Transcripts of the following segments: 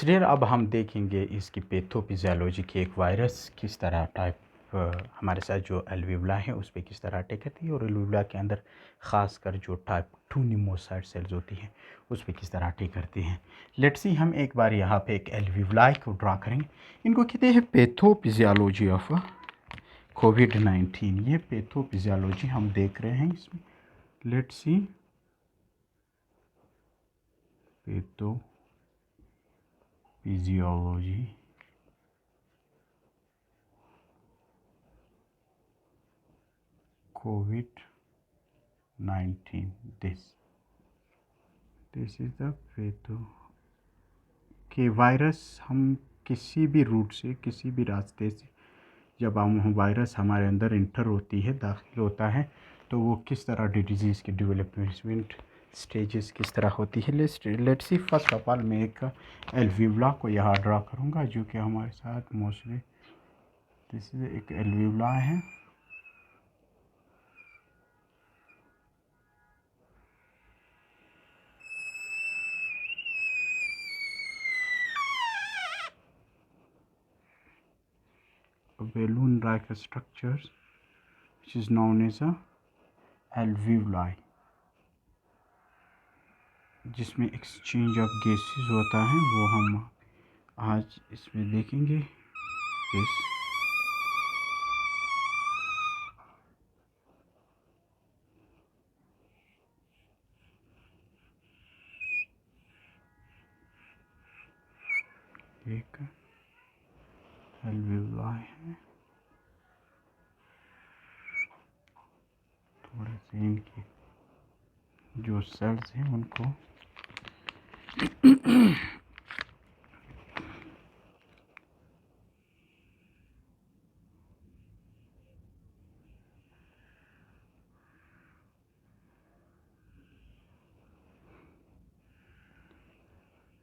Let's dear, अब हम देखेंगे इसकी पैथोफिजियोलॉजी की एक वायरस किस तरह टाइप हमारे साथ जो एल्विवला है उस पर किस तरह अटैक करती है, और एल्विवला के अंदर ख़ासकर जो टाइप 2 निमोसाइड सेल्स होती हैं उस पर किस तरह अटैक करती हैं। लेट्स सी, हम एक बार यहाँ पे एक एल्विवलाई को ड्रा करेंगे। इनको कहते हैं पैथोफिजियोलॉजी ऑफ कोविड-19। ये पैथोफिजियोलॉजी हम देख रहे हैं इसमें। Let's see, pathophysiology COVID-19, this is the patho के वायरस। हम किसी भी रूट से, किसी भी रास्ते से जब हम वायरस हमारे अंदर इंटर होती है, दाखिल होता है, तो वो किस तरह डिजीज़ की डेवलपमेंट स्टेजेस किस तरह होती है। Let's see, first of all मैं एक एल्विवला को यहाँ ड्रा करूँगा जो कि हमारे साथ मोस्टली दिस इज एक एल्विवला है। A balloon-like structure which is known as a alveoli, जिसमें एक्सचेंज ऑफ गैसेस होता है, वो हम आज इसमें देखेंगे। इस एक alveoli है, थोड़े से इनके जो सेल्स हैं उनको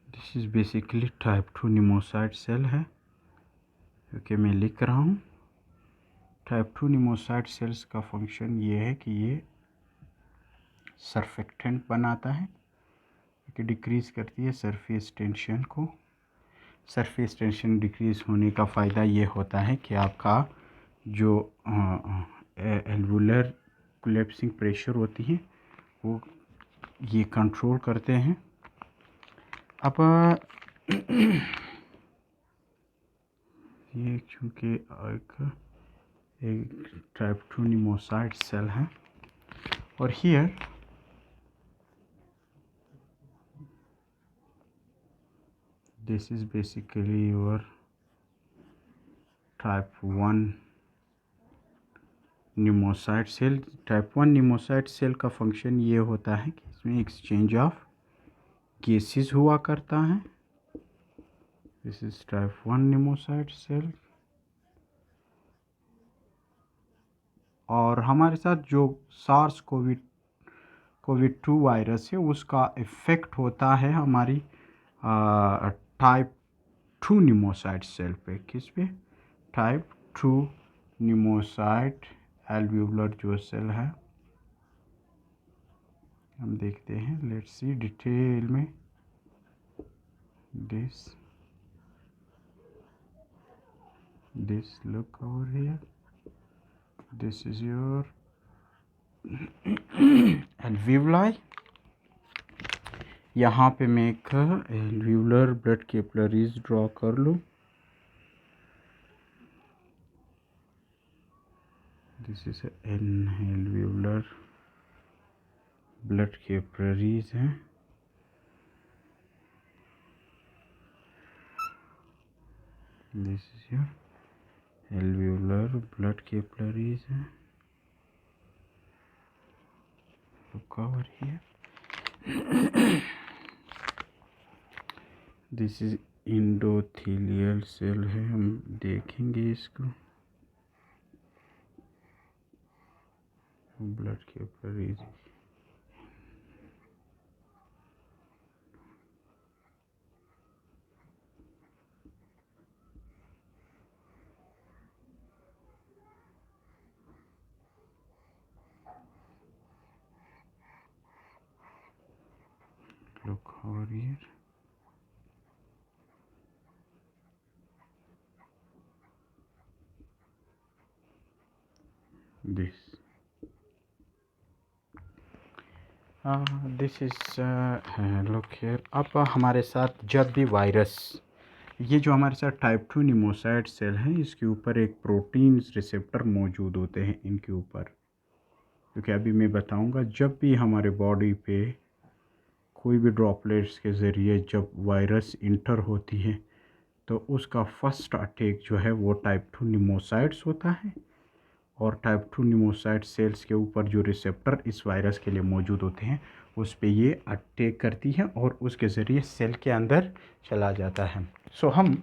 this is basically type 2 pneumocyte cell है, क्योंकि मैं लिख रहा हूँ। टाइप 2 निमोसाइड सेल्स का फंक्शन ये है कि ये सरफेक्टेंट बनाता है, कि डिक्रीज़ करती है सरफेस टेंशन को। सरफेस टेंशन डिक्रीज़ होने का फ़ायदा ये होता है कि आपका जो एल्वुलर कोलैप्सिंग प्रेशर होती है वो ये कंट्रोल करते हैं। अब ये चूँकि एक टाइप 2 निमोसाइड सेल है, और here this is basically your type 1 pneumocyte cell. Type 1 pneumocyte cell का फंक्शन ये होता है कि इसमें एक्सचेंज ऑफ गैसेस हुआ करता है। This is type 1 pneumocyte cell. और हमारे साथ जो सार्स कोविड 2 वायरस है उसका इफ़ेक्ट होता है हमारी टाइप 2 निमोसाइड सेल पे। किस पे? टाइप 2 निमोसाइड एल्वियोलर जो सेल है, हम देखते हैं। लेट्स सी डिटेल में। this look over here, this is your alveoli। यहाँ पे मैं एक एल्वियोलर ब्लड कैपिलरीज ड्रॉ कर लूँ। This is an alveolar blood capillaries हैं। This is your alveolar blood capillaries हैं। Look over here. This is endothelial cell है, हम देखेंगे इसको। Blood capillaries look over here. This this is look here. अब हमारे साथ जब भी वायरस, ये जो हमारे साथ टाइप 2 निमोसाइड सेल हैं, इसके ऊपर एक प्रोटीन रिसेप्टर मौजूद होते हैं इनके ऊपर, क्योंकि अभी मैं बताऊंगा जब भी हमारे बॉडी पे कोई भी ड्रॉपलेट्स के ज़रिए जब वायरस इंटर होती है तो उसका फर्स्ट अटैक जो है वो टाइप 2 निमोसाइड्स होता है। और टाइप 2 निमोसाइड सेल्स के ऊपर जो रिसेप्टर इस वायरस के लिए मौजूद होते हैं उस पे ये अटैक करती है और उसके ज़रिए सेल के अंदर चला जाता है। सो हम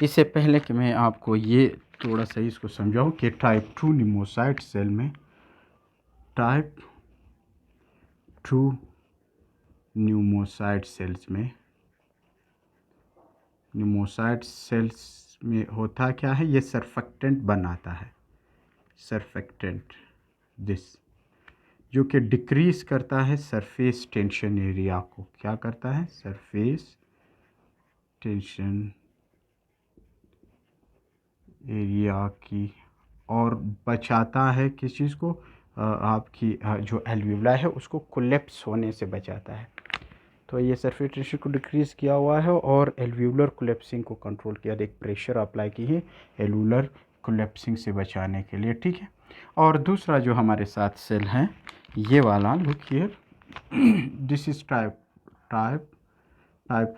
इससे पहले कि मैं आपको ये थोड़ा सा इसको समझाऊं कि टाइप 2 निमोसाइड सेल में टाइप 2 न्यूमोसाइड सेल्स में होता क्या है, ये सरफेक्टेंट बनाता है, सरफेक्टेंट दिस, जो कि डिक्रीज़ करता है सरफेस टेंशन एरिया को। क्या करता है? सरफेस टेंशन एरिया की, और बचाता है किस चीज़ को? आपकी जो एल्वियोला है उसको कोलेप्स होने से बचाता है। तो ये सरफेस टेंशन को डिक्रीज़ किया हुआ है और एल्वियोलर कोलेप्सिंग को कंट्रोल किया, एक प्रेशर अप्लाई की है एल्वियोलर कोलेप्सिंग से बचाने के लिए, ठीक है। और दूसरा जो हमारे साथ सेल है ये वाला, look here, this is type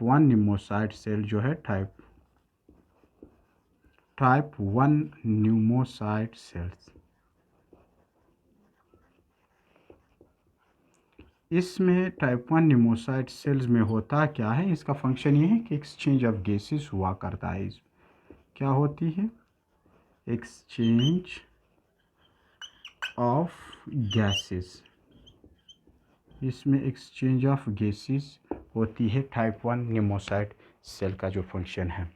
1 pneumocyte cell जो है, टाइप 1 न्यूमोसाइड सेल्स। इसमें टाइप 1 निमोसाइड सेल्स में होता क्या है, इसका फंक्शन ये है कि एक्सचेंज ऑफ गैसेस हुआ करता है। क्या होती है? Exchange of gases. इसमें एक्सचेंज ऑफ गैसेस होती है टाइप 1 निमोसाइड सेल का जो फंक्शन है।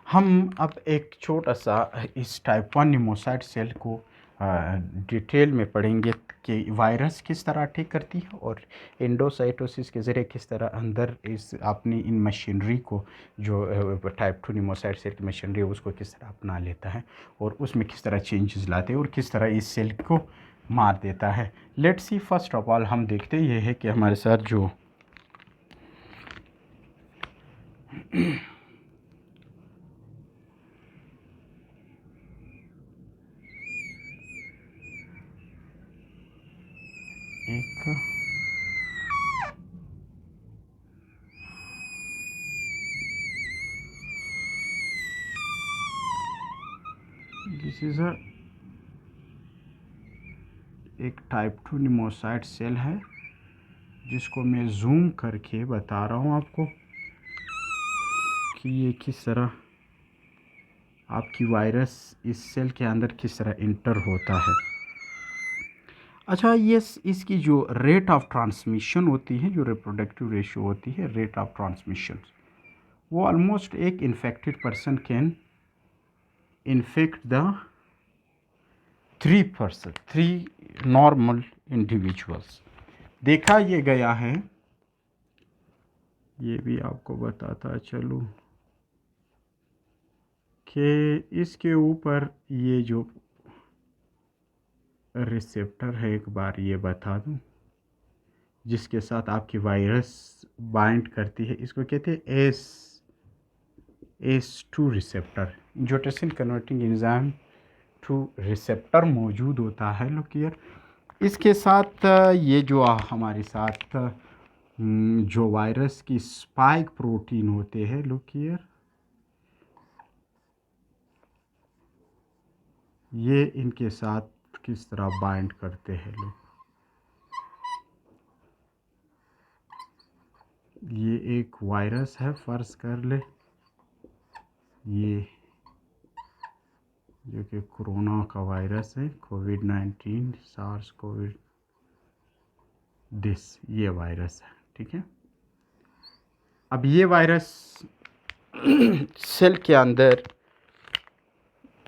हम अब एक छोटा सा इस टाइप 1 निमोसाइड सेल को डिटेल में पढ़ेंगे कि वायरस किस तरह अटैक करती है और एंडोसाइटोसिस के ज़रिए किस तरह अंदर इस अपनी इन मशीनरी को, जो टाइप 2 निमोसाइड सेल की मशीनरी है, उसको किस तरह अपना लेता है और उसमें किस तरह चेंजेस लाते हैं और किस तरह इस सेल को मार देता है। Let's see, first of all हम देखते ये है कि हमारे साथ जो एक दिस इज एक टाइप 2 निमोसाइड सेल है जिसको मैं जूम करके बता रहा हूँ आपको कि ये किस तरह आपकी वायरस इस सेल के अंदर किस तरह इंटर होता है। अच्छा, ये इसकी जो रेट ऑफ ट्रांसमिशन होती है, जो रिप्रोडक्टिव रेशियो होती है, रेट ऑफ ट्रांसमिशन, वो ऑलमोस्ट एक infected person can infect the 3 normal individuals. देखा ये गया है, ये भी आपको बताता चलूँ कि इसके ऊपर ये जो रिसेप्टर है, एक बार ये बता दूं, जिसके साथ आपकी वायरस बाइंड करती है, इसको कहते हैं ACE2 receptor, angiotensin converting enzyme 2 receptor मौजूद होता है। लुक हियर, इसके साथ ये जो हमारे साथ जो वायरस की स्पाइक प्रोटीन होते हैं, लुक हियर, ये इनके साथ किस तरह बाइंड करते हैं लोग। ये एक वायरस है, फर्ज कर ले, ये जो कि कोरोना का वायरस है, कोविड-19, सार्स कोविड, ये वायरस है, ठीक है। अब ये वायरस सेल के अंदर,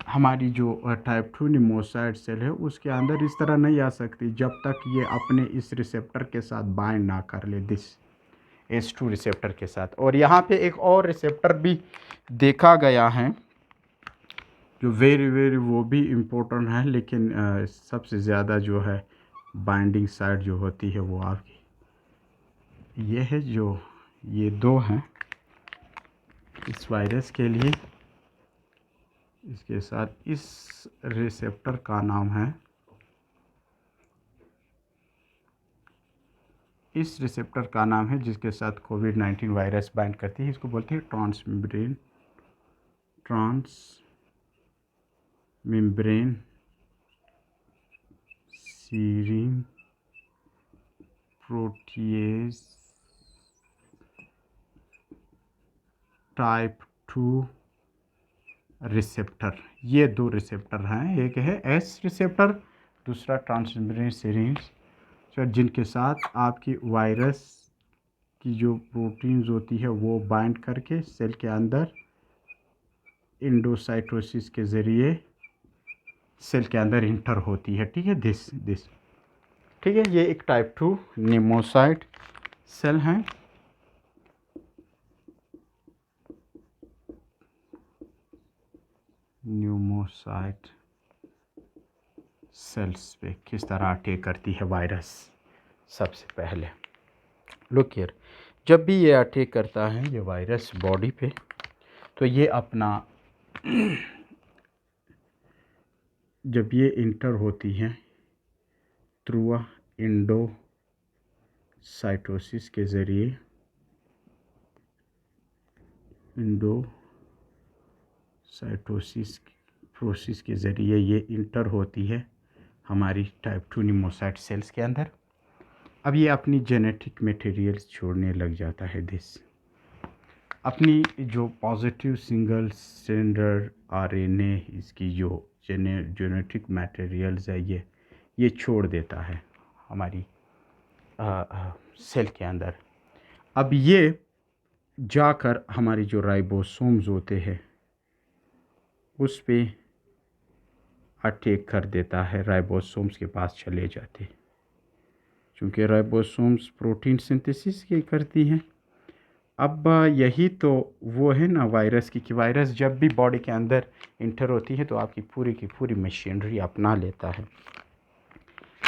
हमारी जो टाइप 2 निमोसाइड सेल है उसके अंदर इस तरह नहीं आ सकती जब तक ये अपने इस रिसेप्टर के साथ बाइंड ना कर ले, ACE2 रिसेप्टर के साथ। और यहाँ पे एक और रिसेप्टर भी देखा गया है जो वेरी वेरी वो भी इम्पोर्टेंट है, लेकिन सबसे ज़्यादा जो है बाइंडिंग साइट जो होती है वो आपकी ये है। जो ये दो हैं इस वायरस के लिए, इसके साथ इस रिसेप्टर का नाम है, इस रिसेप्टर का नाम है जिसके साथ कोविड-19 वायरस बाइंड करती है, इसको बोलते हैं transmembrane serine protease type 2 receptor. ये दो रिसेप्टर हैं, एक है एस रिसेप्टर, दूसरा ट्रांसमेम्ब्रेन सीरीन, जिनके साथ आपकी वायरस की जो प्रोटीन्स होती है वो बाइंड करके सेल के अंदर इंडोसाइटोसिस के ज़रिए सेल के अंदर इंटर होती है। ठीक है, दिस ठीक है। ये एक टाइप 2 निमोसाइट सेल हैं। न्यूमोसाइट सेल्स पे किस तरह अटैक करती है वायरस। सबसे पहले लुक हियर, जब भी ये अटैक करता है ये वायरस बॉडी पे, तो ये अपना जब ये इंटर होती है थ्रू इंडोसाइटोसिस के ज़रिए, इंडोसाइटोसिस प्रोसेस के ज़रिए ये इंटर होती है हमारी टाइप 2 निमोसाइट सेल्स के अंदर। अब ये अपनी जेनेटिक मटेरियल्स छोड़ने लग जाता है। दिस अपनी जो पॉजिटिव सिंगल स्ट्रैंडेड आरएनए, इसकी जो जेनेटिक मटेरियल्स है ये छोड़ देता है हमारी सेल के अंदर। अब ये जाकर हमारी जो राइबोसोम्स होते हैं उस पे अटैक कर देता है, राइबोसोम्स के पास चले जाते हैं, क्योंकि राइबोसोम्स प्रोटीन सिंथेसिस की करती हैं। अब यही तो वो है ना वायरस की, कि वायरस जब भी बॉडी के अंदर इंटर होती है तो आपकी पूरी की पूरी मशीनरी अपना लेता है।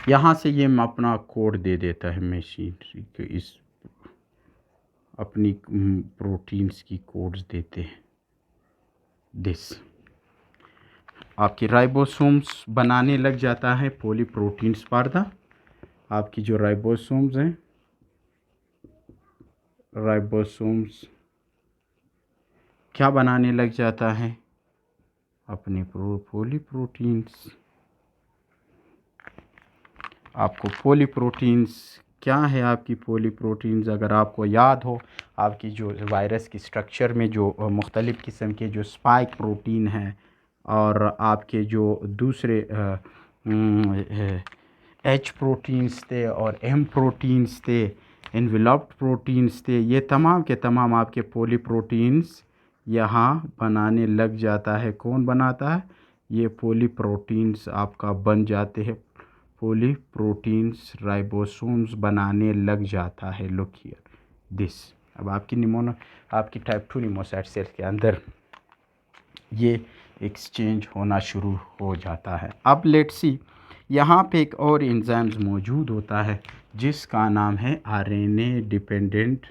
यहाँ से ये अपना कोड दे देता है मशीनरी के, इस अपनी प्रोटीन्स की कोड्स देते हैं। दिस आपकी राइबोसोम्स बनाने लग जाता है पॉलीप्रोटीन्स पर्दा। आपकी जो राइबोसोम्स हैं, राइबोसोम्स क्या बनाने लग जाता है, अपने पॉलीप्रोटीन्स। आपको पॉलीप्रोटीन्स क्या है, आपकी पॉलीप्रोटीन्स अगर आपको याद हो, आपकी जो वायरस की स्ट्रक्चर में जो मुख्तलिफ़ किस्म के जो स्पाइक प्रोटीन हैं और आपके जो दूसरे एच प्रोटीन्स थे और एम प्रोटीन्स थे, एनवेलप्ड प्रोटीन्स थे, ये तमाम के तमाम आपके पॉलीप्रोटीन्स यहाँ बनाने लग जाता है। कौन बनाता है, ये पॉलीप्रोटीन्स आपका बन जाते हैं। पॉलीप्रोटीन्स राइबोसोम्स बनाने लग जाता है। Look here this. अब आपकी टाइप 2 निमोसाइट सेल के अंदर ये एक्सचेंज होना शुरू हो जाता है। अब लेट्स सी, यहाँ पे एक और एंजाइम्स मौजूद होता है जिसका नाम है RNA dependent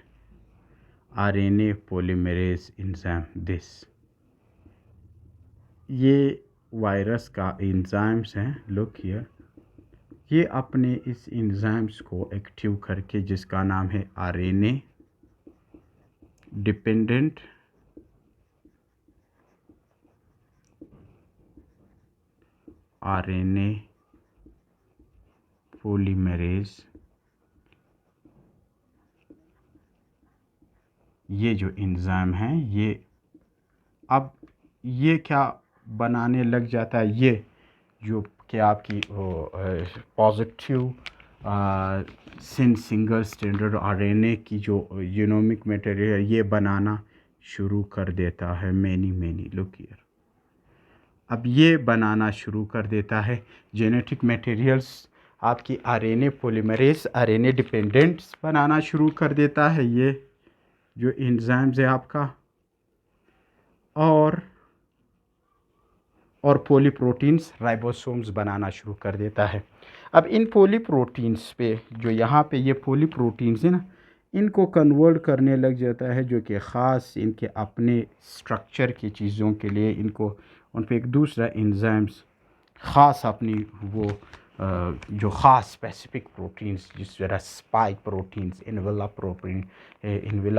RNA polymerase enzyme. This ये वायरस का एंजाइम्स हैं। लुक हियर, ये अपने इस एंजाइम्स को एक्टिव करके, जिसका नाम है आरएनए डिपेंडेंट आरएनए पॉलीमरेज, ये जो एंजाइम हैं ये अब ये क्या बनाने लग जाता है, ये जो कि आपकी पॉजिटिव सिंगल स्ट्रैंडेड आरएनए की जो जीनोमिक मटेरियल है ये बनाना शुरू कर देता है। मैनी लुक हियर, अब ये बनाना शुरू कर देता है जेनेटिक मटेरियल्स, आपकी आरएनए पॉलीमरेज आरएनए डिपेंडेंट्स बनाना शुरू कर देता है ये जो एंजाइम्स है आपका। और और पॉलीप्रोटीन्स राइबोसोम्स बनाना शुरू कर देता है। अब इन पॉलीप्रोटीन्स पे जो यहाँ पे ये पॉलीप्रोटीन्स है ना, इनको कन्वर्ट करने लग जाता है, जो कि ख़ास इनके अपने स्ट्रक्चर की चीज़ों के लिए इनको उन पे एक दूसरा एंजाइम्स ख़ास अपनी वो जो ख़ास स्पेसिफिक प्रोटीन्स, जिस तरह स्पाइक प्रोटीन्स, इनविला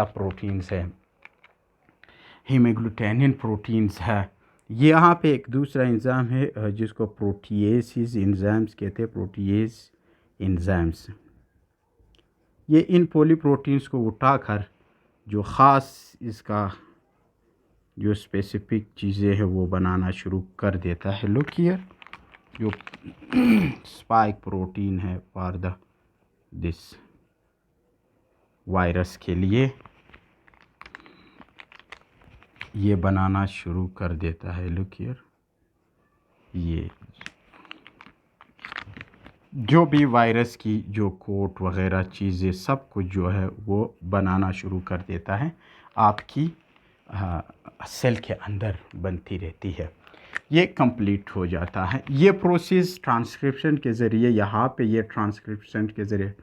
प्रोटीन्स है, हीमोग्लूटेनिन प्रोटीन्स है, ये यहाँ पे एक दूसरा एंजाइम है जिसको प्रोटीएसिस एंजाइम्स कहते हैं, प्रोटीएज एंजाइम्स। ये इन पॉलीप्रोटीन्स को उठाकर जो ख़ास इसका जो स्पेसिफिक चीज़ें हैं वो बनाना शुरू कर देता है। लुक हियर, जो स्पाइक प्रोटीन है फॉर द दिस वायरस के लिए ये बनाना शुरू कर देता है। लुक हियर, ये जो भी वायरस की जो कोट वगैरह चीज़ें सब कुछ जो है वो बनाना शुरू कर देता है, आपकी सेल के अंदर बनती रहती है। ये कंप्लीट हो जाता है। ये प्रोसेस ट्रांसक्रिप्शन के ज़रिए, यहाँ पे ये ट्रांसक्रिप्शन के ज़रिए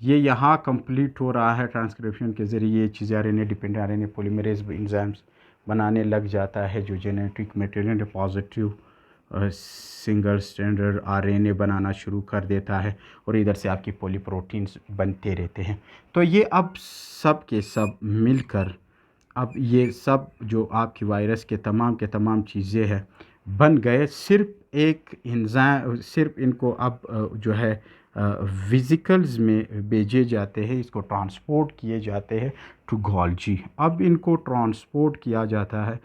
ये यहाँ कंप्लीट हो रहा है। ट्रांसक्रिप्शन के ज़रिए ये चीज़ें RNA dependent RNA polymerase enzymes बनाने लग जाता है, जो genetic material positive single stranded RNA बनाना शुरू कर देता है, और इधर से आपकी पॉलीप्रोटीन्स बनते रहते हैं। तो ये अब सब के सब मिलकर अब ये सब जो आपकी वायरस के तमाम चीज़ें हैं बन गए। सिर्फ एक एंजाइम, सिर्फ इनको अब जो है वेसिकल्स में भेजे जाते हैं, इसको ट्रांसपोर्ट किए जाते हैं टू गोल्जी। अब इनको ट्रांसपोर्ट किया जाता है,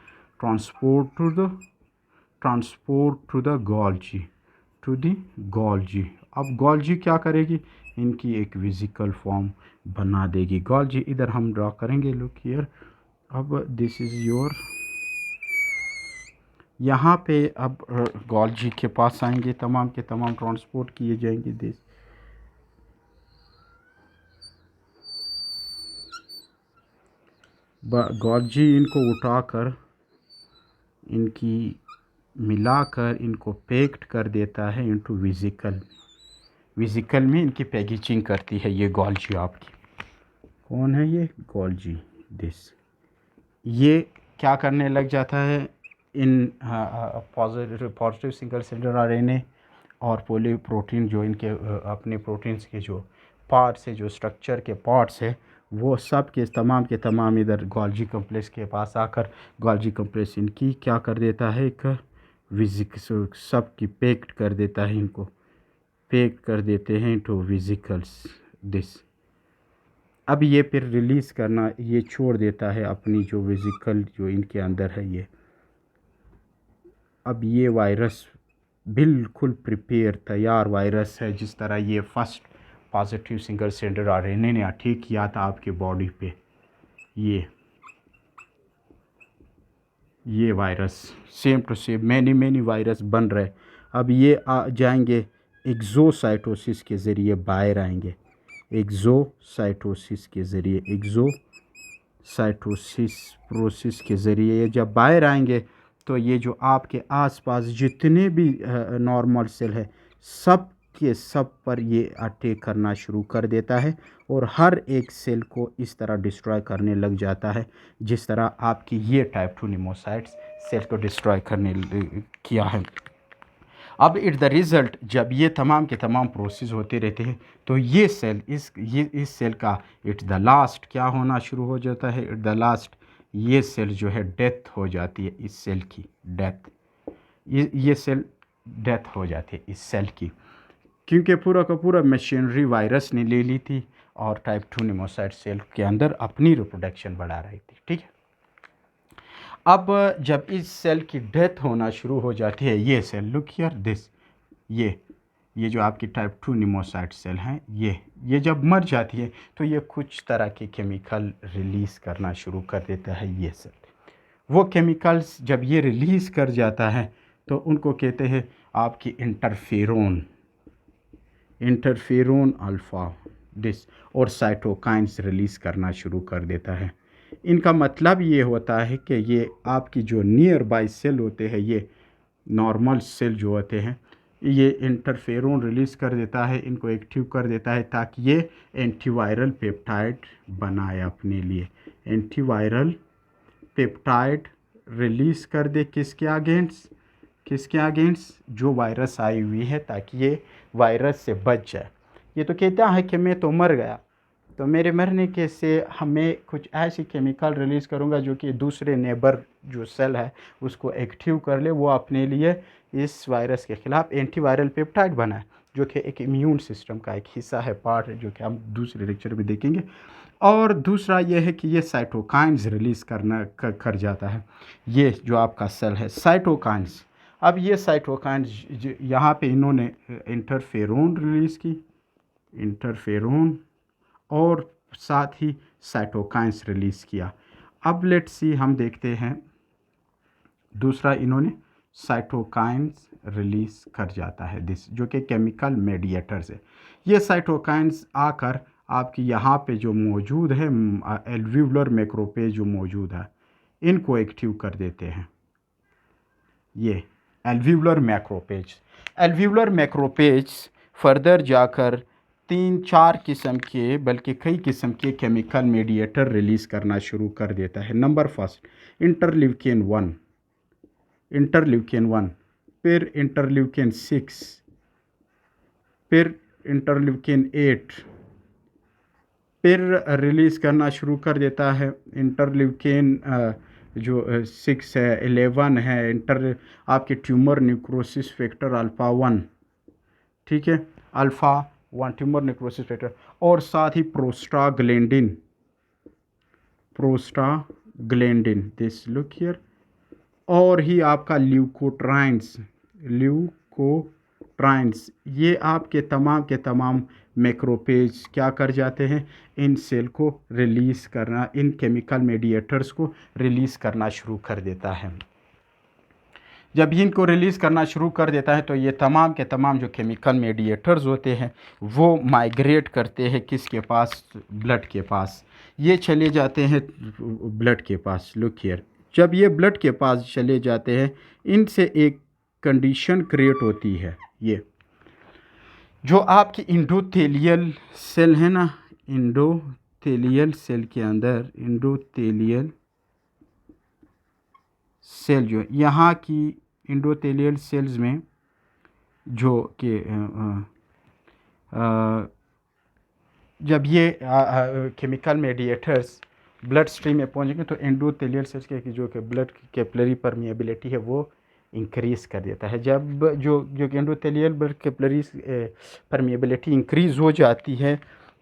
ट्रांसपोर्ट टू द गोल्जी। अब गोल्जी क्या करेगी, इनकी एक वेसिकल फॉर्म बना देगी। गोल्जी इधर हम ड्रा करेंगे, लुक हियर। अब दिस इज़ योर, यहाँ पे अब गोल्जी के पास आएंगे, तमाम के तमाम ट्रांसपोर्ट किए जाएंगे। दिस गोल्जी इनको उठाकर इनकी मिलाकर इनको पैक्ड कर देता है इनटू वेसिकल में इनकी पैकेजिंग करती है ये गोल्जी आपकी। कौन है ये गोल्जी? दिस ये क्या करने लग जाता है, in positive single cellular RNA और पॉलीप्रोटीन जो इनके अपने प्रोटीन्स के जो पार्ट्स है, जो स्ट्रक्चर के पार्ट्स है, वो सब के तमाम इधर गोल्जी कम्प्लेक्स के पास आकर गोल्जी कम्प्लेक्स इनकी क्या कर देता है, एक सब की पैक्ड कर देता है, इनको पैक्ड कर देते हैं टू वेसिकल्स। दिस अब ये फिर रिलीज़ करना, ये छोड़ देता है अपनी जो वेसिकल जो इनके अंदर है ये। अब ये वायरस बिल्कुल प्रिपेयर तैयार वायरस है, जिस तरह ये first positive single stranded RNA ने अटैक किया था आपके बॉडी पे, ये virus same to same many virus बन रहे। अब ये आ जाएंगे एक्ज़ोसाइटोसिस के ज़रिए बाहर आएंगे, एक्ज़ोसाइटोसिस के ज़रिए, एक्ज़ोसाइटोसिस प्रोसेस के ज़रिए ये जब बाहर आएंगे तो ये जो आपके आसपास जितने भी नॉर्मल सेल है सब के सब पर ये अटैक करना शुरू कर देता है, और हर एक सेल को इस तरह डिस्ट्रॉय करने लग जाता है, जिस तरह आपकी ये टाइप 2 निमोसाइट्स सेल को डिस्ट्रॉय करने किया है। अब इट द रिज़ल्ट जब ये तमाम के तमाम प्रोसेस होते रहते हैं तो ये सेल इस सेल का इट द लास्ट क्या होना शुरू हो जाता है, इट द लास्ट ये सेल जो है डेथ हो जाती है, इस सेल की डेथ, ये सेल डेथ हो जाती है इस सेल की, क्योंकि पूरा का पूरा मशीनरी वायरस ने ले ली थी और टाइप 2 निमोसाइट सेल के अंदर अपनी रिप्रोडक्शन बढ़ा रही थी। ठीक है, अब जब इस सेल की डेथ होना शुरू हो जाती है, ये सेल लुक हियर दिस, ये जो आपकी टाइप 2 निमोसाइट सेल हैं, ये जब मर जाती है तो ये कुछ तरह के केमिकल रिलीज़ करना शुरू कर देता है ये सेल। वो केमिकल्स जब ये रिलीज़ कर जाता है तो उनको कहते हैं आपकी इंटरफेरोन अल्फ़ा दिस, और साइटोकाइन्स रिलीज़ करना शुरू कर देता है। इनका मतलब ये होता है कि ये आपकी जो नियर बाई सेल होते हैं, ये नॉर्मल सेल जो होते हैं, ये इंटरफेरोन रिलीज़ कर देता है, इनको एक्टिव कर देता है ताकि ये एंटीवायरल पेप्टाइड बनाए अपने लिए। एंटीवायरल पेप्टाइड रिलीज़ कर दे किसके अगेंस्ट, किसके अगेंस्ट, जो वायरस आई हुई है, ताकि ये वायरस से बच जाए। ये तो कहता है कि मैं तो मर गया, तो मेरे मरने के से हमें कुछ ऐसी केमिकल रिलीज़ करूँगा जो कि दूसरे नेबर जो सेल है उसको एक्टिव कर ले, वो अपने लिए इस वायरस के ख़िलाफ़ एंटीवायरल पेप्टाइड बनाए, जो कि एक इम्यून सिस्टम का एक हिस्सा है, पार्ट है, जो कि हम दूसरे लेक्चर में देखेंगे। और दूसरा ये है कि ये साइटोकाइन्स रिलीज़ कर जाता है, ये जो आपका सेल है साइटोकाइन्स। अब ये साइटोकाइन्स यहाँ पे इन्होंने इंटरफेरोन रिलीज़ की, इंटरफेरोन, और साथ ही साइटोकाइन्स रिलीज़ किया। अब लेट्स सी, हम देखते हैं दूसरा, इन्होंने साइटोकाइन्स रिलीज़ कर जाता है दिस, जो कि केमिकल मेडिएटर्स है। ये साइटोकाइन्स आकर आपकी यहाँ पे जो मौजूद है एल्व्यूलर मैक्रोपेज जो मौजूद है, इनको एक्टिव कर देते हैं। ये एल्व्यूलर मैक्रोपेज, एल्व्यूलर मैक्रोपेज फर्दर जाकर 3-4 किस्म के, बल्कि कई किस्म के केमिकल मेडिएटर रिलीज़ करना शुरू कर देता है। नंबर फर्स्ट, इंटरल्यूकिन 1, इंटरल्यूकिन 1, फिर इंटरल्यूकिन 6, फिर इंटरल्यूकिन 8, फिर रिलीज़ करना शुरू कर देता है इंटरल्यूकिन जो 6 है, 11 है, आपके ट्यूमर न्यूक्रोसिस फैक्टर अल्फ़ा 1, ठीक है, अल्फ़ा 1 ट्यूमर नेक्रोसिस फैक्टर, और साथ ही prostaglandin, prostaglandin this look here, और ही आपका ल्यूकोट्राइन्स, ल्यूकोट्राइन्स, ये आपके तमाम के तमाम मैक्रोपेज क्या कर जाते हैं, इन सेल को रिलीज़ करना, इन केमिकल मेडिएटर्स को रिलीज़ करना शुरू कर देता है। जब इनको रिलीज़ करना शुरू कर देता है तो ये तमाम के तमाम जो केमिकल मेडिएटर्स होते हैं वो माइग्रेट करते हैं किसके पास, ब्लड के पास। ये चले जाते हैं ब्लड के पास, लुक हियर, जब ये ब्लड के पास चले जाते हैं, इनसे एक कंडीशन क्रिएट होती है। ये जो आपकी इंडोथेलियल सेल है ना, इंडोथेलियल सेल के अंदर, इंडोथेलियल सेल जो यहाँ की इंडोथेलियल सेल्स में जो कि जब ये केमिकल मेडिएटर्स ब्लड स्ट्रीम में पहुंचेंगे तो एंडोथेलियल सेल्स के जो कि ब्लड कैपिलरी परमिएबिलिटी है वो इंक्रीज़ कर देता है। जब जो endothelial blood capillary permeability increase हो जाती है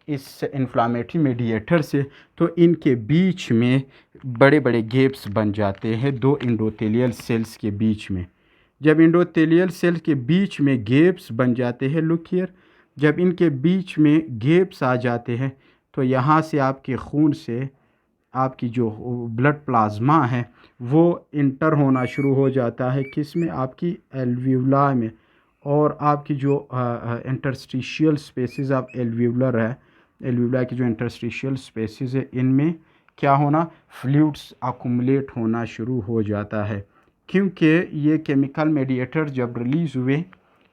इस इन्फ्लामेटरी मेडिएटर से, तो इनके बीच में बड़े बड़े गैप्स बन जाते हैं दो इंडोथेलियल सेल्स के बीच में। जब इंडोथेलियल सेल के बीच में गैप्स बन जाते हैं, लुक हियर, जब इनके बीच में गैप्स आ जाते हैं तो यहाँ से आपके खून से आपकी जो ब्लड प्लाज्मा है वो इंटर होना शुरू हो जाता है, किस में, आपकी एल्व्यूला में, और आपकी जो इंटरस्टिशियल स्पेसेस ऑफ एल्व्यूलर है, एल्व्यूला की जो इंटरस्टिशियल स्पेसेस है, इनमें क्या होना, फ्लूइड्स अकुमुलेट होना शुरू हो जाता है, क्योंकि ये केमिकल मेडिएटर जब रिलीज़ हुए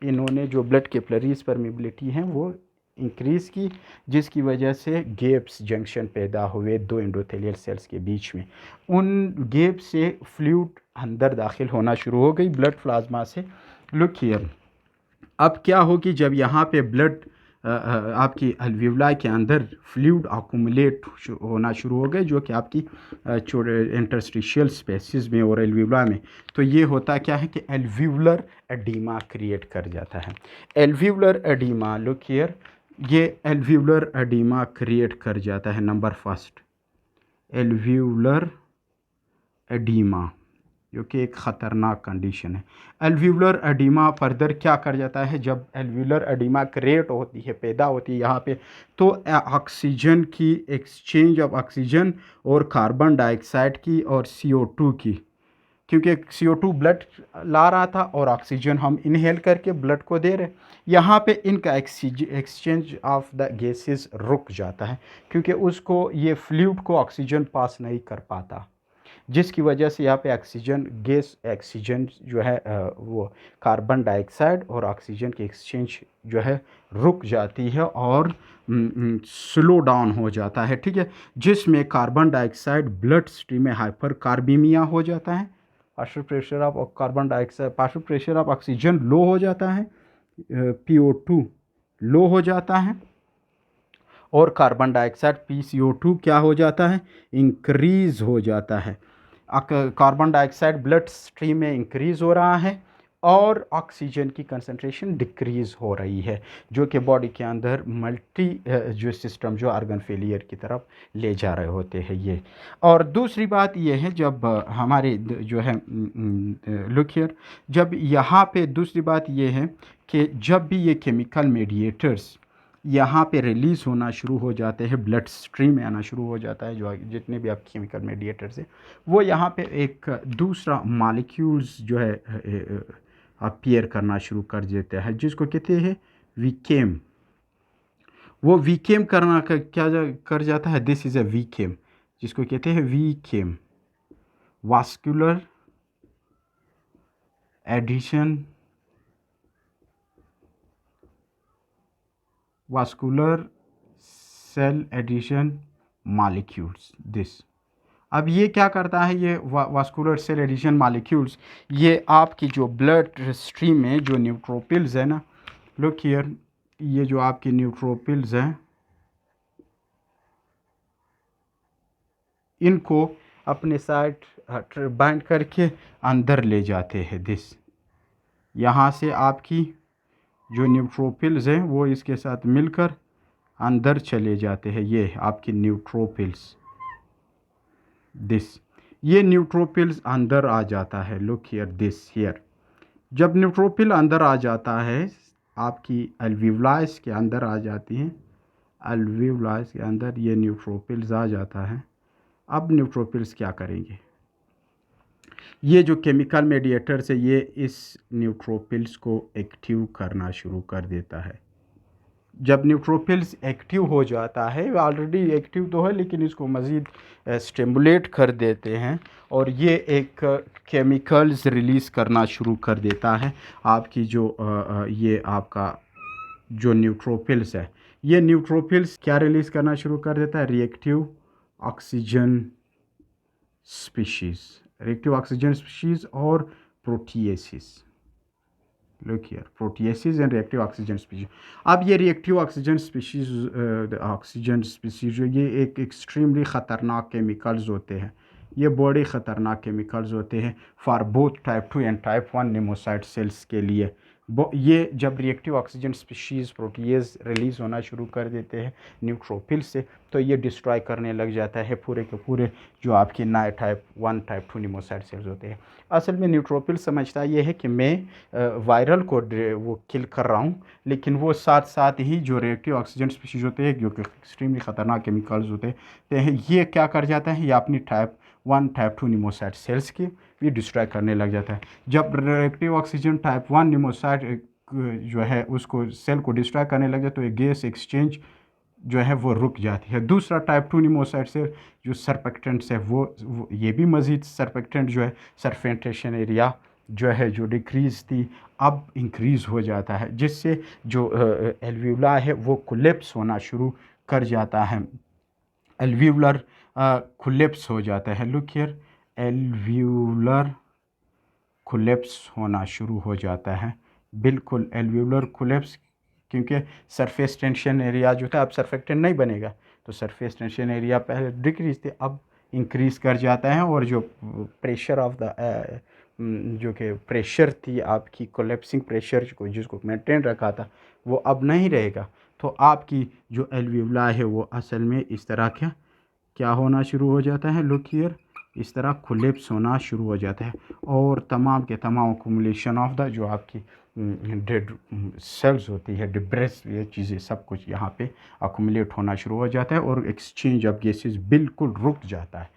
इन्होंने जो ब्लड कैपिलरीज परमिबिलिटी हैं वो इंक्रीज़ की, जिसकी वजह से गैप्स जंक्शन पैदा हुए दो एंडोथेलियल सेल्स के बीच में। उन गैप से फ्लूइड अंदर दाखिल होना शुरू हो गई ब्लड प्लाज्मा से। लुक हियर, अब क्या होगी, जब यहाँ पे ब्लड आपकी अल्व्यूला के अंदर फ्लूइड अकुमुलेट होना शुरू हो गए जो कि आपकी इंटरस्टिशियल स्पेसेस में और एल्व्यूला में, तो ये होता क्या है कि एल्व्यूलर एडीमा क्रिएट कर जाता है। एल्व्यूलर एडीमा, लुक हियर, ये एल्व्यूलर एडीमा क्रिएट कर जाता है। नंबर फर्स्ट, एल्व्यूलर एडीमा जो कि एक ख़तरनाक कंडीशन है। एल्व्यूलर एडीमा फर्दर क्या कर जाता है, जब एल्व्यूलर एडीमा क्रिएट होती है, पैदा होती है यहाँ पे, तो ऑक्सीजन की एक्सचेंज ऑफ ऑक्सीजन और कार्बन डाइऑक्साइड की और CO2 की क्योंकि CO2 ब्लड ला रहा था और ऑक्सीजन हम इनहेल करके ब्लड को दे रहे। यहाँ पे इनका एक्सचेंज ऑफ द गैसेस रुक जाता है, क्योंकि उसको ये फ्लूइड को ऑक्सीजन पास नहीं कर पाता, जिसकी वजह से यहाँ पे ऑक्सीजन गैस ऑक्सीजन जो है वो कार्बन डाइऑक्साइड और ऑक्सीजन की एक्सचेंज जो है रुक जाती है और स्लो डाउन हो जाता है, ठीक है, जिसमें कार्बन डाइऑक्साइड ब्लड स्ट्रीम में हाइपर कार्बीमिया हो जाता है, partial pressure of carbon dioxide partial pressure of oxygen low हो जाता है, PO2 लो हो जाता है और कार्बन डाइऑक्साइड PCO2 क्या हो जाता है, इंक्रीज़ हो जाता है। कार्बन डाइऑक्साइड ब्लड स्ट्रीम में इंक्रीज़ हो रहा है और ऑक्सीजन की कंसंट्रेशन डिक्रीज़ हो रही है, जो कि बॉडी के अंदर मल्टी जो सिस्टम जो ऑर्गन फेलियर की तरफ ले जा रहे होते हैं ये। और दूसरी बात ये है, जब हमारे जो है लुक हियर, जब यहाँ पे दूसरी बात ये है कि जब भी ये केमिकल मेडिएटर्स यहाँ पे रिलीज़ होना शुरू हो जाते हैं, ब्लड स्ट्रीम में आना शुरू हो जाता है, जो जितने भी आप केमिकल मेडिएटर्स हैं, वो यहाँ पे एक दूसरा मॉलिक्यूल्स जो है अपीयर करना शुरू कर देते हैं, जिसको कहते हैं वीकेम। वो वीकेम करना कर जाता है, दिस इज़ अ वीकेम, जिसको कहते हैं VCAM, vascular adhesion vascular cell adhesion molecules this. अब ये क्या करता है, ये वास्कुलर सेल एडिशन मॉलिक्यूल्स, ये आपकी जो ब्लड स्ट्रीम में जो न्यूट्रोफिल्स है ना, लुक हियर, ये जो आपके न्यूट्रोफिल्स हैं, इनको अपने साइड बाइंड करके अंदर ले जाते हैं दिस। यहाँ से आपकी जो न्यूट्रोफिल्स हैं वो इसके साथ मिलकर अंदर चले जाते हैं, ये आपकी न्यूट्रोफिल्स दिस। ये न्यूट्रोफिल्स अंदर आ जाता है, लुक हियर दिस हियर। जब न्यूट्रोफिल अंदर आ जाता है, आपकी अल्विवलाइस के अंदर आ जाती हैं, अल्विवलाइस के अंदर ये न्यूट्रोफिल्स आ जाता है। अब न्यूट्रोफिल्स क्या करेंगे, ये जो केमिकल मेडिएटर्स है ये इस न्यूट्रोफिल्स को एक्टिव करना शुरू कर देता है। जब न्यूट्रोफिल्स एक्टिव हो जाता है, ऑलरेडी एक्टिव तो है लेकिन इसको मज़ीद स्टिमुलेट कर देते हैं और ये एक केमिकल्स रिलीज़ करना शुरू कर देता है। आपकी जो ये आपका जो न्यूट्रोफिल्स है, ये न्यूट्रोफिल्स क्या रिलीज़ करना शुरू कर देता है, रिएक्टिव ऑक्सीजन स्पीशीज़ और proteases. Look here, proteases and reactive oxygen species. अब ये रिएक्टिव ऑक्सीजन स्पीशीज जो ये एक एक्सट्रीमली ख़तरनाक केमिकल्स होते हैं, ये बड़े ख़तरनाक केमिकल्स होते हैं for both type 2 and type 1 pneumocyte cells के लिए। ये जब reactive oxygen species protease release होना शुरू कर देते हैं न्यूट्रोफिल से, तो ये डिस्ट्रॉय करने लग जाता है पूरे के पूरे जो आपके नए टाइप 1 टाइप 2 निमोसाइट सेल्स होते हैं। असल में न्यूट्रोफिल समझता ये है कि मैं वायरल को वो किल कर रहा हूँ, लेकिन वो साथ साथ ही जो रिएक्टिव ऑक्सीजन स्पीशीज़ होते हैं, जो कि एक्सट्रीमली ख़तरनाक केमिकल्स होते हैं, ये क्या कर जाता है, ये अपनी टाइप 1 टाइप 2 निमोसाइट सेल्स की भी डिस्ट्रॉय करने लग जाता है। जब रिएक्टिव ऑक्सीजन टाइप 1 निमोसाइट जो है उसको सेल को डिस्ट्रॉय करने लग जाए, तो एक गैस एक्सचेंज जो है वो रुक जाती है। दूसरा टाइप 2 निमोसाइट से जो सरफेक्टेंट्स है वो ये भी मज़ीद सरफेक्टेंट जो है सरफेंटेशन एरिया जो है जो डिक्रीज़ थी अब इंक्रीज़ हो जाता है, जिससे जो एल्वियोला है वो कोलैप्स होना शुरू कर जाता है। एल्वियोलर कोलैप्स हो जाता है, लुक हियर, एल्वियोलर कोलैप्स होना शुरू हो जाता है, बिल्कुल एल्वियोलर कोलैप्स, क्योंकि सरफेस टेंशन एरिया जो था अब सरफेक्टेंट नहीं बनेगा, तो सरफेस टेंशन एरिया पहले डिक्रीज थे अब इंक्रीज़ कर जाता है, और जो प्रेशर ऑफ द जो कि प्रेशर थी आपकी कोलैप्सिंग प्रेशर को जिसको मेंटेन रखा था वो अब नहीं रहेगा, तो आपकी जो एल्वियोला है वो असल में इस तरह क्या होना शुरू हो जाता है, लुक हियर, इस तरह कोलैप्स होना शुरू हो जाता है, और तमाम के तमाम अक्यूमुलेशन ऑफ द जो आपकी डेड सेल्स होती है, डिब्रेस, ये चीज़ें सब कुछ यहाँ पे अक्यूमुलेट होना शुरू हो जाता है और एक्सचेंज ऑफ गैसेस बिल्कुल रुक जाता है।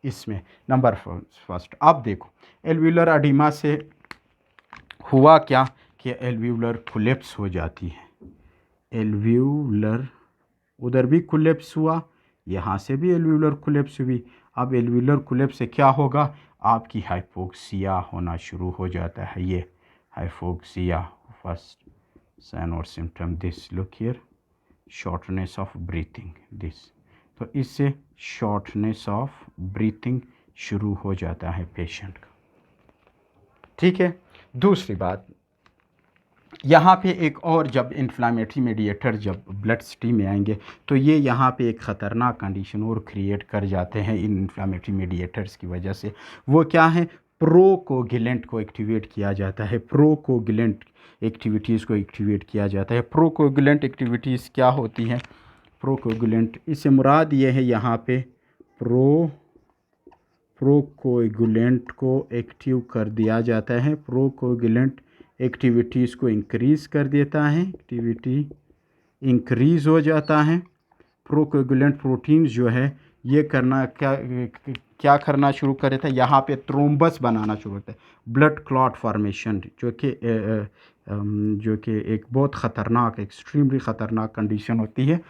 इसमें नंबर फर्स्ट आप देखो, एल्व्यूलर एडिमा से हुआ क्या कि एल्व्यूलर कोलैप्स हो जाती है। एल्व्यूलर उधर भी कोलैप्स हुआ, यहाँ से भी एल्व्यूलर कोलैप्स हुई। अब एल्व्यूलर कोलैप्स से क्या होगा, आपकी हाइपोक्सिया होना शुरू हो जाता है। ये हाइपोक्सिया फर्स्ट साइन और symptom, this look here, shortness of breathing this. तो इससे शॉर्टनेस ऑफ ब्रीथिंग शुरू हो जाता है पेशेंट का। ठीक है। दूसरी बात, यहाँ पे एक और, जब इन्फ्लामेटरी मीडिएटर जब ब्लड स्ट्रीम में आएंगे तो ये यहाँ पे एक ख़तरनाक कंडीशन और क्रिएट कर जाते हैं इन इन्फ्लामेटरी मीडिएटर्स की वजह से। वो क्या है, प्रोकोगुलेंट को एक्टिवेट किया जाता है। प्रोकोगुलेंट एक्टिविटीज़ को एक्टिवेट किया जाता है। प्रोकोगुलेंट एक्टिविटीज़ क्या होती हैं, प्रोकोगुलेंट इससे मुराद ये है यहाँ पे प्रोकोगुलेंट को एक्टिव कर दिया जाता है। प्रोकोगुलेंट एक्टिविटीज़ को इंक्रीज़ कर देता है, एक्टिविटी इंक्रीज़ हो जाता है। प्रोकोगुलेंट प्रोटीन जो है ये करना क्या करना शुरू कर देता है, यहाँ पे थ्रोम्बस बनाना शुरू करता है, ब्लड क्लॉट फॉर्मेशन, जो कि एक बहुत ख़तरनाक, एक्सट्रीमली ख़तरनाक कंडीशन होती है,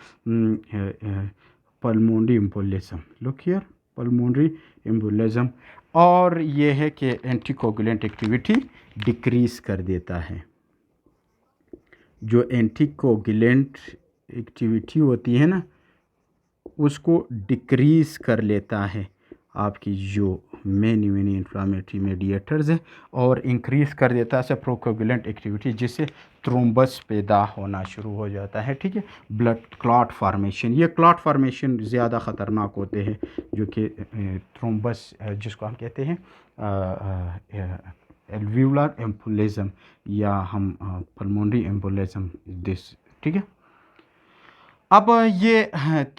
pulmonary embolism. Look here, pulmonary embolism. और ये है कि एंटीकोगुलेंट एक्टिविटी डिक्रीज़ कर देता है। जो एंटीकोगुलेंट एक्टिविटी होती है ना, उसको डिक्रीज़ कर लेता है आपकी जो मेनी इन्फ्लामेटरी मीडिएटर्स है, और इंक्रीज़ कर देता है प्रोकोगुलेंट एक्टिविटी, जिससे थ्रोम्बस पैदा होना शुरू हो जाता है। ठीक है, ब्लड क्लॉट फार्मेशन। ये क्लॉट फार्मेशन ज़्यादा ख़तरनाक होते हैं, जो कि थ्रोम्बस जिसको हम कहते हैं एल्व्यूलर एम्बोलिज्म या हम पल्मोनरी एम्बोलिज्म दिस। ठीक है। अब ये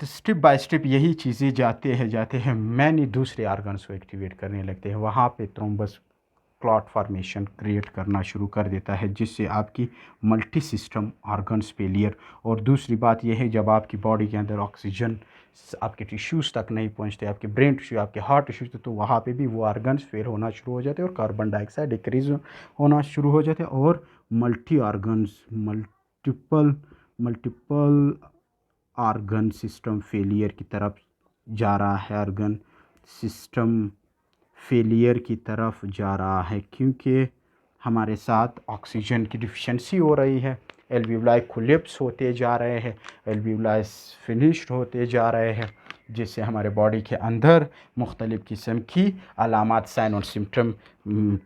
स्टेप बाय स्टेप यही चीज़ें जाते हैं मैंने दूसरे आर्गन्स को एक्टिवेट करने लगते हैं। वहाँ पे थ्रोम्बस क्लॉट फार्मेशन क्रिएट करना शुरू कर देता है, जिससे आपकी मल्टी सिस्टम ऑर्गन्स फेलियर। और दूसरी बात यह है, जब आपकी बॉडी के अंदर ऑक्सीजन आपके टिश्यूज़ तक नहीं पहुंचते, आपके ब्रेन टिश्यू, आपके हार्ट टिश्यूज़, तो वहाँ पे भी वो ऑर्गन्स फेल होना शुरू हो जाते हैं और कार्बन डाइऑक्साइड डिक्रीज होना शुरू हो जाते हैं, और multi organs multiple organ system failure की तरफ जा रहा है। ऑर्गन सिस्टम फेलियर की तरफ जा रहा है, क्योंकि हमारे साथ ऑक्सीजन की डिफिशेंसी हो रही है। एल्व्यूलाई कोलैप्स होते जा रहे हैं, एल्व्यूलाई फिनिश्ड होते जा रहे हैं, जिससे हमारे बॉडी के अंदर मुख्तलिफ़ किस्म की अलामात, साइन और सिम्टम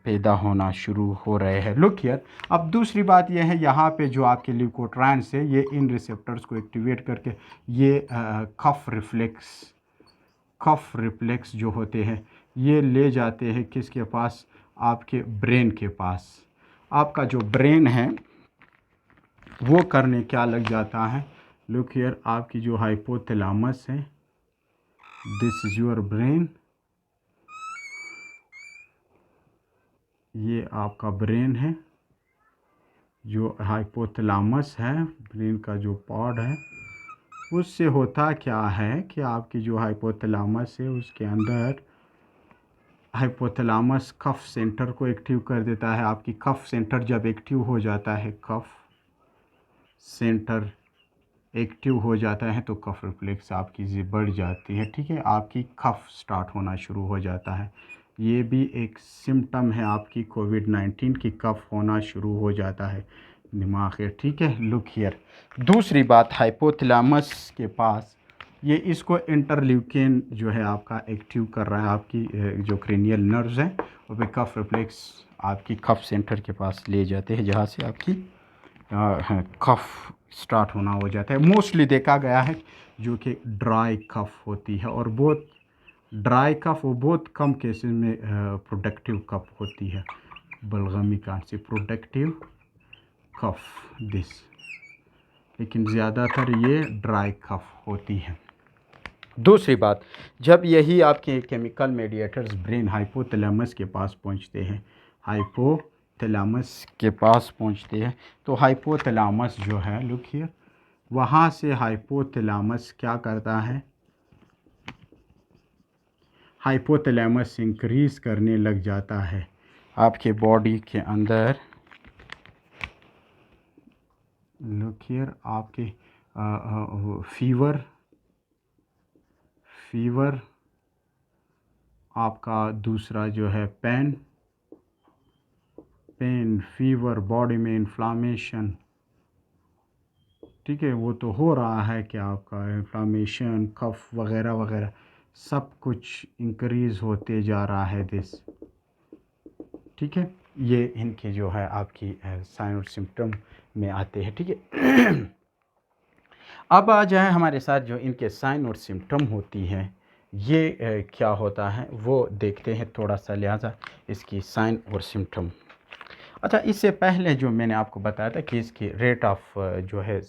पैदा होना शुरू हो रहे हैं। Look here. अब दूसरी बात यह है, यहाँ पे जो आपके ल्यूकोट्राइन्स है, ये इन रिसेप्टर्स को एक्टिवेट करके ये कफ रिफ्लेक्स जो होते हैं, ये ले जाते हैं किसके पास, आपके ब्रेन के पास। आपका जो ब्रेन है वो करने क्या लग जाता है, लुक हियर, आपकी जो हाइपोथैलेमस है, दिस इज़ योर ब्रेन, ये आपका ब्रेन है। जो हाइपोथैलेमस है, ब्रेन का जो पार्ट है, उससे होता क्या है कि आपकी जो हाइपोथैलेमस है उसके अंदर हाइपोथैलेमस कफ सेंटर को एक्टिव कर देता है। आपकी कफ सेंटर जब एक्टिव हो जाता है, कफ सेंटर एक्टिव हो जाता है, तो कफ रिफ्लेक्स आपकी बढ़ जाती है। ठीक है, आपकी कफ स्टार्ट होना शुरू हो जाता है। ये भी एक सिम्टम है आपकी कोविड-19 की, कफ होना शुरू हो जाता है दिमाग है। ठीक है, लुक हियर। दूसरी बात, हाइपोथैलेमस के पास ये इसको इंटरल्यूकिन जो है आपका एक्टिव कर रहा है, आपकी जो क्रेनियल नर्व्स हैं वो भी कफ रिफ्लेक्स आपकी कफ सेंटर के पास ले जाते हैं, जहाँ से आपकी कफ स्टार्ट होना हो जाता है। मोस्टली देखा गया है जो कि ड्राई कफ होती है, और बहुत ड्राई कफ वो बहुत कम केसेस में प्रोडक्टिव कफ होती है। बलगमी कान से प्रोडक्टिव कफ दिस, लेकिन ज़्यादातर ये ड्राई कफ होती है। दूसरी बात, जब यही आपके केमिकल मेडिएटर्स ब्रेन हाइपोथैलेमस के पास पहुंचते हैं, हाइपोथैलेमस के पास पहुंचते हैं, तो हाइपोथैलेमस जो है, लुक हियर, वहाँ से हाइपोथैलेमस क्या करता है, हाइपोथैलेमस इंक्रीज़ करने लग जाता है आपके बॉडी के अंदर। लुक हियर, आपके फीवर, आपका दूसरा जो है पेन, फीवर, बॉडी में इन्फ्लामेशन, ठीक है, वो तो हो रहा है कि आपका इन्फ्लामेशन, कफ वगैरह वगैरह सब कुछ इंक्रीज़ होते जा रहा है दिस, ठीक है। ये इनके जो है आपकी साइन और सिम्टम में आते हैं, ठीक है। अब आ जाए हमारे साथ जो इनके साइन और सिम्टम होती है ये क्या होता है वो देखते हैं थोड़ा सा, लिहाजा इसकी साइन और सिम्टम। अच्छा, इससे पहले जो मैंने आपको बताया था कि इसकी रेट ऑफ जो है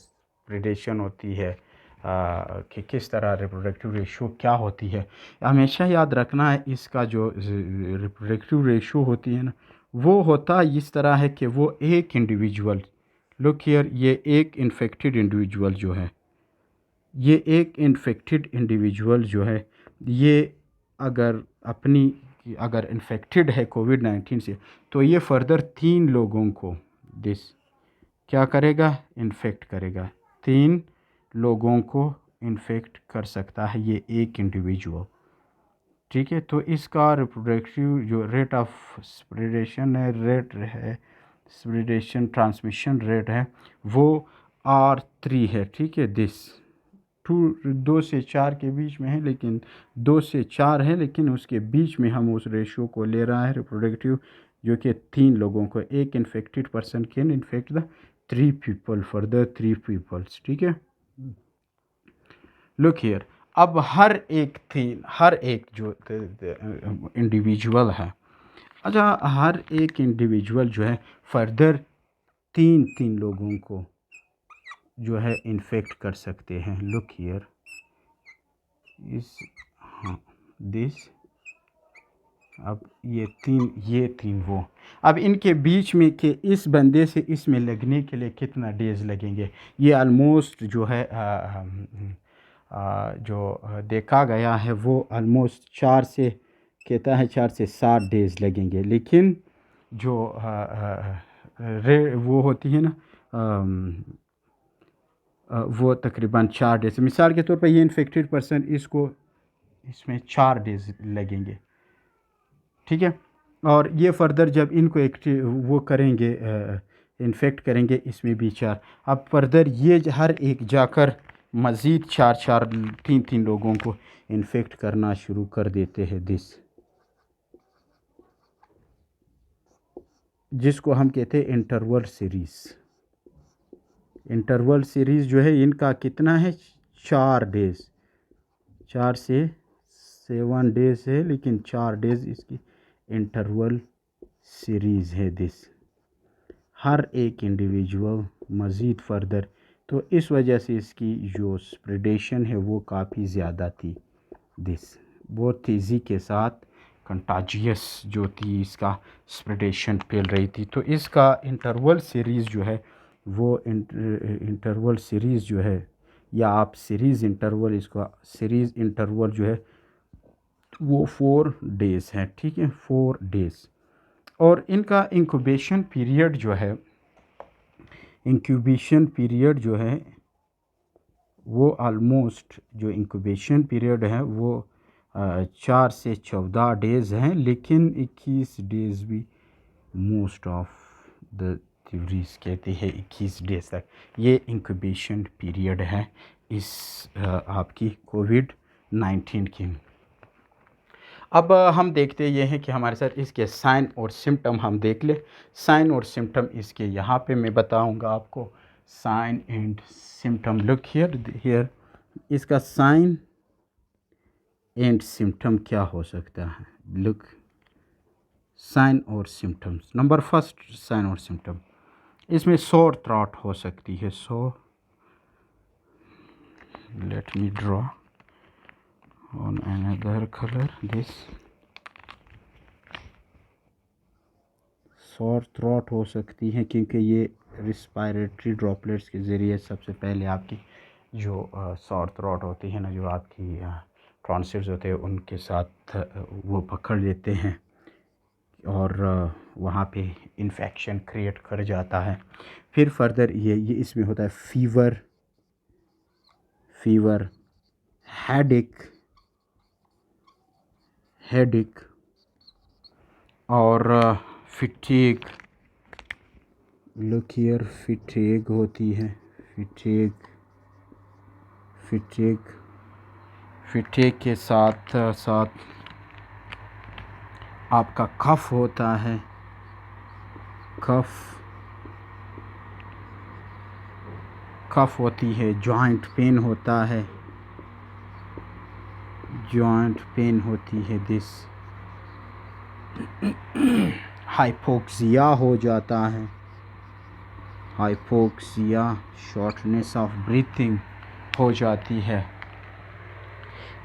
प्रेडेशन होती है, कि किस तरह रिप्रोडक्टिव रेशो क्या होती है, हमेशा याद रखना है इसका जो रिप्रोडक्टिव रेशो होती है ना, वो होता इस तरह है कि वो एक इंडिविजुअल, लुक हियर, ये एक इन्फेक्टेड इंडिविजुअल जो है, ये एक इन्फेक्टेड इंडिविजुअल जो है, ये अगर अगर इन्फेक्टेड है कोविड-19 से, तो ये फर्दर 3 लोगों को दिस क्या करेगा, इन्फेक्ट करेगा, 3 लोगों को इन्फेक्ट कर सकता है ये एक इंडिविजुअल, ठीक है। तो इसका रिप्रोडक्टिव जो रेट ऑफ स्प्रेडेशन है, स्प्रेडेशन ट्रांसमिशन रेट है, वो R3 है, ठीक है। दिस 2 से 4 के बीच में है, लेकिन 2 से 4 है, लेकिन उसके बीच में हम उस रेशियो को ले रहा है रिप्रोडक्टिव, जो कि 3 लोगों को, एक infected person can infect the 3 people, further 3 peoples, ठीक है। लुक हियर, अब हर एक जो इंडिविजुअल है, अच्छा, हर एक इंडिविजुअल जो है फर्दर 3 लोगों को जो है इन्फेक्ट कर सकते हैं। लुक हियर इस, हाँ, दिस, अब ये तीन वो, अब इनके बीच में कि इस बंदे से इसमें लगने के लिए कितना डेज लगेंगे, ये ऑलमोस्ट जो है जो देखा गया है वो ऑलमोस्ट 4 से, कहता है 4 से 7 डेज लगेंगे, लेकिन जो वो होती है ना, वो तकरीबन 4 डेज, मिसाल के तौर पर ये इन्फेक्टेड पर्सन, इसमें 4 डेज लगेंगे, ठीक है। और ये फर्दर जब इनको वो करेंगे, इन्फेक्ट करेंगे, इसमें भी 4, अब फर्दर ये हर एक जाकर मज़ीद 3 लोगों को इन्फेक्ट करना शुरू कर देते हैं दिस, जिसको हम कहते हैं इंटरवल सीरीज़ जो है इनका कितना है, 4 डेज, 4 से 7 डेज है, लेकिन 4 डेज इसकी इंटरवल सीरीज़ है दिस, हर एक इंडिविजुअल मज़ीद फर्दर, तो इस वजह से इसकी जो स्प्रेडेशन है वो काफ़ी ज़्यादा थी दिस, बहुत तेज़ी के साथ कंटाजियस जो थी इसका स्प्रेडेशन फैल रही थी। तो इसका इंटरवल सीरीज़ जो है वो इंटरवल सीरीज़ जो है, या आप सीरीज़ इंटरवल, इसका सीरीज़ इंटरवल जो है वो 4 डेज़ है, ठीक है, 4 डेज़। और इनका इंक्यूबेशन पीरियड जो है वो ऑलमोस्ट, जो इंक्यूबेशन पीरियड है वो 4 से 14 डेज़ हैं, लेकिन 21 डेज़ भी मोस्ट ऑफ द थ्योरीज कहते हैं 21 डेज़ तक ये इंक्यूबेशन पीरियड है इस आपकी कोविड-19 की। अब हम देखते ये हैं कि हमारे साथ इसके साइन और सिम्टम हम देख ले। साइन और सिम्टम इसके यहाँ पे मैं बताऊँगा आपको, sign and symptom. Look here इसका साइन एंड सिम्टम क्या हो सकता है। लुक, साइन और सिम्टम्स, नंबर फर्स्ट साइन और सिम्टम, इसमें सोर थ्रोट हो सकती है। So let me draw on another color this, sore throat हो सकती है क्योंकि ये रिस्पायरेटरी ड्रॉपलेट्स के ज़रिए सबसे पहले आपकी जो सॉर थ्रोट होती है ना, जो आपकी टॉन्सिल्स होते हैं उनके साथ वो पकड़ लेते हैं और वहाँ पे इन्फेक्शन क्रिएट कर जाता है। फिर फर्दर ये इसमें होता है फीवर, हेडेक और फिटीग। लुक हियर, फिटीग होती है, फिटीग के साथ साथ आपका कफ होता है, कफ होती है, जॉइंट पेन होता है, दिस हाइपोक्सिया हो जाता है, शॉर्टनेस ऑफ ब्रीथिंग हो जाती है।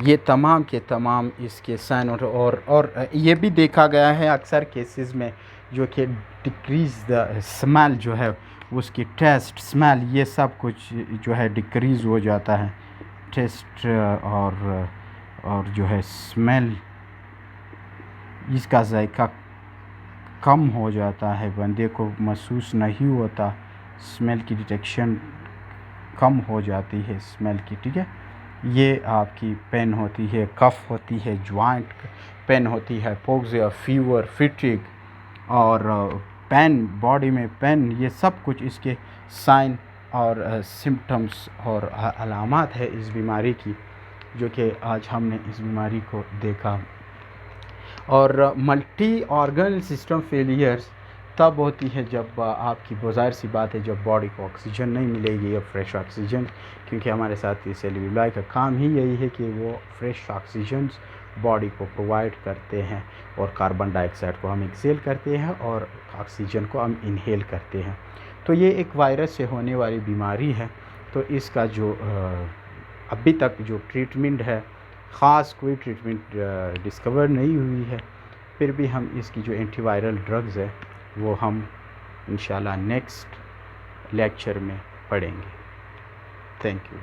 ये तमाम के तमाम इसके साइन और ये भी देखा गया है अक्सर केसेस में जो कि डिक्रीज़ द स्मेल जो है, उसकी टेस्ट, स्मेल, ये सब कुछ जो है डिक्रीज़ हो जाता है। टेस्ट और जो है स्मेल, इसका जायका कम हो जाता है, बंदे को महसूस नहीं होता, स्मेल की डिटेक्शन कम हो जाती है स्मेल की, ठीक है। ये आपकी पेन होती है, कफ होती है, जॉइंट पेन होती है, पोक्सिया, फीवर, फिटीग और पेन, बॉडी में पेन, ये सब कुछ इसके साइन और सिम्टम्स और अलामात है इस बीमारी की, जो कि आज हमने इस बीमारी को देखा। और मल्टी ऑर्गन सिस्टम फेलियर्स तब होती है जब आपकी ज़ाहिर सी बात है, जब बॉडी को ऑक्सीजन नहीं मिलेगी या फ्रेश ऑक्सीजन, क्योंकि हमारे साथ ये सेल एल्यूलाई का काम ही यही है कि वो फ्रेश ऑक्सीजन बॉडी को प्रोवाइड करते हैं और कार्बन डाइऑक्साइड को हम एक्सेल करते हैं और ऑक्सीजन को हम इनहेल करते हैं। तो ये एक वायरस से होने वाली बीमारी है। तो इसका जो अभी तक जो ट्रीटमेंट है, ख़ास कोई ट्रीटमेंट डिस्कवर नहीं हुई है। फिर भी हम इसकी जो एंटीवायरल ड्रग्स है वो हम इंशाल्लाह नेक्स्ट लेक्चर में पढ़ेंगे। Thank you.